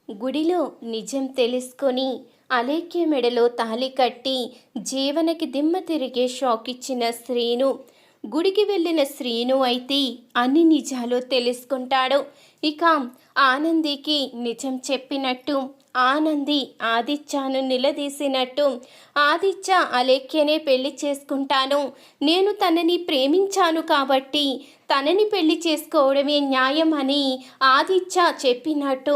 గుడిలో నిజం తెలుసుకొని అలేఖ్య మెడలో తాళి కట్టి జీవనకి దిమ్మ తిరిగే షాక్ ఇచ్చిన శ్రీను. గుడికి వెళ్ళిన శ్రీను అయితే అన్ని నిజాలు తెలుసుకుంటాడు. ఇక ఆనందికి నిజం చెప్పినట్టు ఆనంది ఆదిత్యను నిలదీసినట్టు, ఆదిత్య అలేఖ్యనే పెళ్లి చేసుకుంటాను, నేను తనని ప్రేమించాను కాబట్టి తనని పెళ్లి చేసుకోవడమే న్యాయం అని ఆదిత్య చెప్పినట్టు,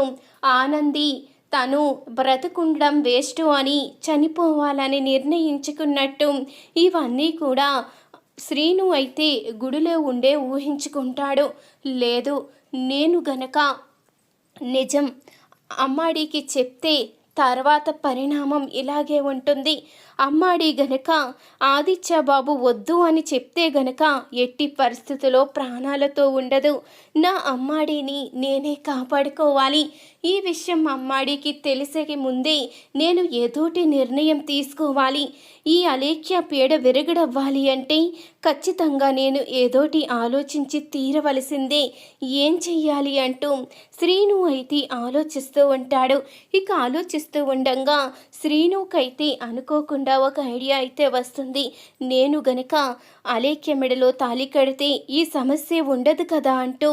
ఆనంది తను బ్రతుకుండడం వేస్ట్ అని చనిపోవాలని నిర్ణయించుకున్నట్టు ఇవన్నీ కూడా శ్రీను అయితే గుడిలో ఉండే ఊహించుకుంటాడు. లేదు, నేను గనక నిజం అమ్మాడికి చెప్తే తర్వాత పరిణామం ఇలాగే ఉంటుంది. అమ్మాడి గనక ఆదిత్య బాబు వద్దు అని చెప్తే గనక ఎట్టి పరిస్థితుల్లో ప్రాణాలతో ఉండదు. నా అమ్మాడిని నేనే కాపాడుకోవాలి. ఈ విషయం అమ్మాడికి తెలిసే ముందే నేను ఏదోటి నిర్ణయం తీసుకోవాలి. ఈ అలేఖ్య పీడ విరగడవ్వాలి అంటే ఖచ్చితంగా నేను ఏదోటి ఆలోచించి తీరవలసిందే. ఏం చెయ్యాలి అంటూ శ్రీను అయితే ఆలోచిస్తూ ఉంటాడు. ఇక ఆలోచిస్తూ ఉండగా శ్రీనుకైతే అనుకోకుండా ఒక ఐడియా అయితే వస్తుంది. నేను గనక అలేఖ్య మెడలో తాళి కడితే ఈ సమస్య ఉండదు కదా అంటూ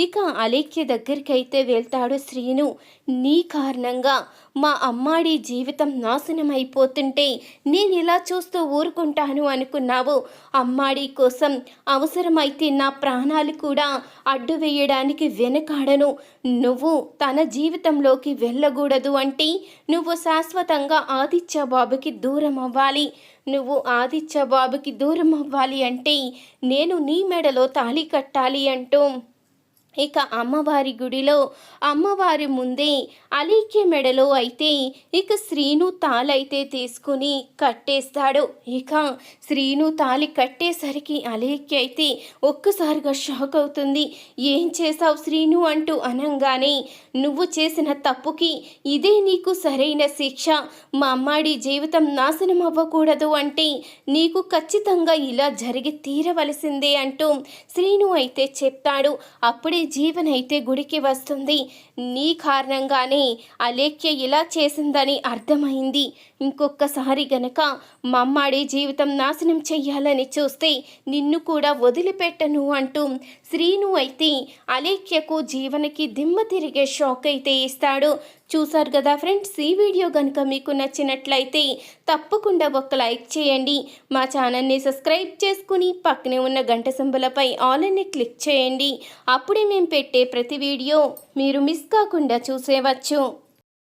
ఇక అలేఖ్య దగ్గరికైతే వెళ్తాడు శ్రీను. నీ కారణంగా మా అమ్మాడి జీవితం నాశనం అయిపోతుంటే నేను ఇలా చూస్తూ ఊరుకుంటాను అనుకున్నావు. అమ్మాడి కోసం అవసరమైతే నా ప్రాణాలు కూడా అడ్డు వేయడానికి వెనకాడను. నువ్వు తన జీవితంలోకి వెళ్ళకూడదు అంటే నువ్వు శాశ్వతంగా ఆదిత్య బాబుకి దూరం అవ్వాలి. నువ్వు ఆదిత్య బాబుకి దూరం అవ్వాలి అంటే నేను నీ మెడలో తాళి కట్టాలి అంటూ ఇక అమ్మవారి గుడిలో అమ్మవారి ముందే అలేఖ్య మెడలో అయితే ఇక శ్రీను తాళైతే తీసుకుని కట్టేస్తాడు. ఇక శ్రీను తాళి కట్టేసరికి అలేఖ్య అయితే ఒక్కసారిగా షాక్ అవుతుంది. ఏం చేసావు శ్రీను అంటూ అనంగానే, నువ్వు చేసిన తప్పుకి ఇదే నీకు సరైన శిక్ష. మా అమ్మాడి జీవితం నాశనం అవ్వకూడదు అంటే నీకు ఖచ్చితంగా ఇలా జరిగి తీరవలసిందే అంటూ శ్రీను అయితే చెప్తాడు. అప్పుడే జీవన్ అయితే గుడికి వస్తుంది. నీ కారణంగానే అలేఖ్య ఇలా చేసిందని అర్థమైంది. ఇంకొకసారి గనక మమ్మాడి జీవితం నాశనం చెయ్యాలని చూస్తే నిన్ను కూడా వదిలిపెట్టను అంటూ శ్రీను అయితే అలేఖ్యకు జీవనకి దిమ్మ తిరిగే షాక్ అయితే ఇస్తాడు. చూసారు కదా ఫ్రెండ్స్, ఈ వీడియో కనుక మీకు నచ్చినట్లయితే తప్పకుండా ఒక లైక్ చేయండి. మా ఛానల్ని సబ్స్క్రైబ్ చేసుకుని పక్కనే ఉన్న గంట సింబలపై ఆల్ అని క్లిక్ చేయండి. అప్పుడే మేము పెట్టే ప్రతి వీడియో మీరు మిస్ కాకుండా చూసేవచ్చు.